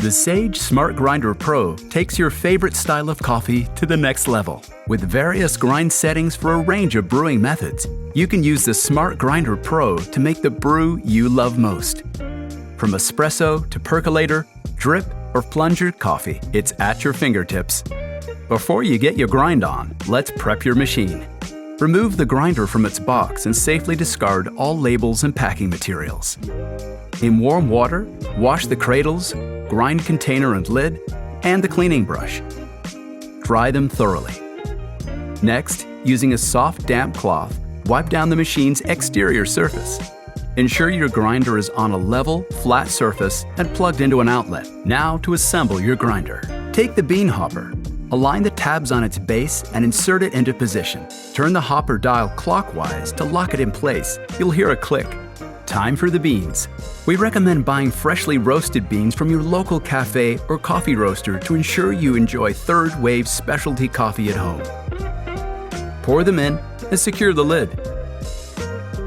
The Sage Smart Grinder Pro takes your favorite style of coffee to the next level. With various grind settings for a range of brewing methods, you can use the Smart Grinder Pro to make the brew you love most. From espresso to percolator, drip, or plunger coffee, it's at your fingertips. Before you get your grind on, let's prep your machine. Remove the grinder from its box and safely discard all labels and packing materials. In warm water, wash the cradles, grind container and lid, and the cleaning brush. Dry them thoroughly. Next, using a soft, damp cloth, wipe down the machine's exterior surface. Ensure your grinder is on a level, flat surface and plugged into an outlet. Now to assemble your grinder. Take the bean hopper. Align the tabs on its base and insert it into position. Turn the hopper dial clockwise to lock it in place. You'll hear a click. Time for the beans. We recommend buying freshly roasted beans from your local cafe or coffee roaster to ensure you enjoy third wave specialty coffee at home. Pour them in and secure the lid.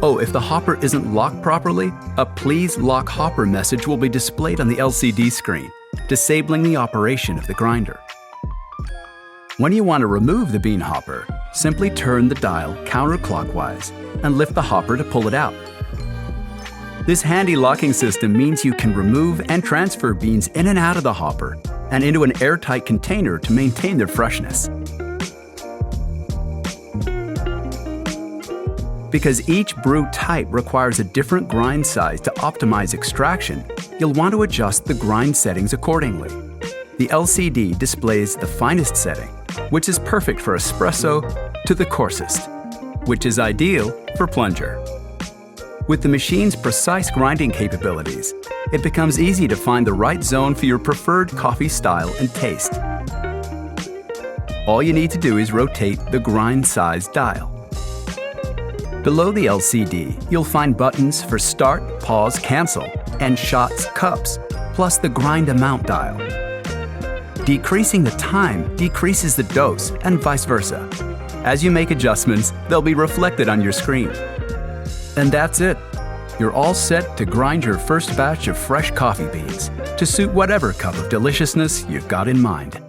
Oh, if the hopper isn't locked properly, a Please Lock Hopper message will be displayed on the LCD screen, disabling the operation of the grinder. When you want to remove the bean hopper, simply turn the dial counterclockwise and lift the hopper to pull it out. This handy locking system means you can remove and transfer beans in and out of the hopper and into an airtight container to maintain their freshness. Because each brew type requires a different grind size to optimize extraction, you'll want to adjust the grind settings accordingly. The LCD displays the finest setting, which is perfect for espresso, to the coarsest, which is ideal for plunger. With the machine's precise grinding capabilities, it becomes easy to find the right zone for your preferred coffee style and taste. All you need to do is rotate the grind size dial. Below the LCD, you'll find buttons for start, pause, cancel, and shots, cups, plus the grind amount dial. Decreasing the time decreases the dose, and vice versa. As you make adjustments, they'll be reflected on your screen. And that's it. You're all set to grind your first batch of fresh coffee beans to suit whatever cup of deliciousness you've got in mind.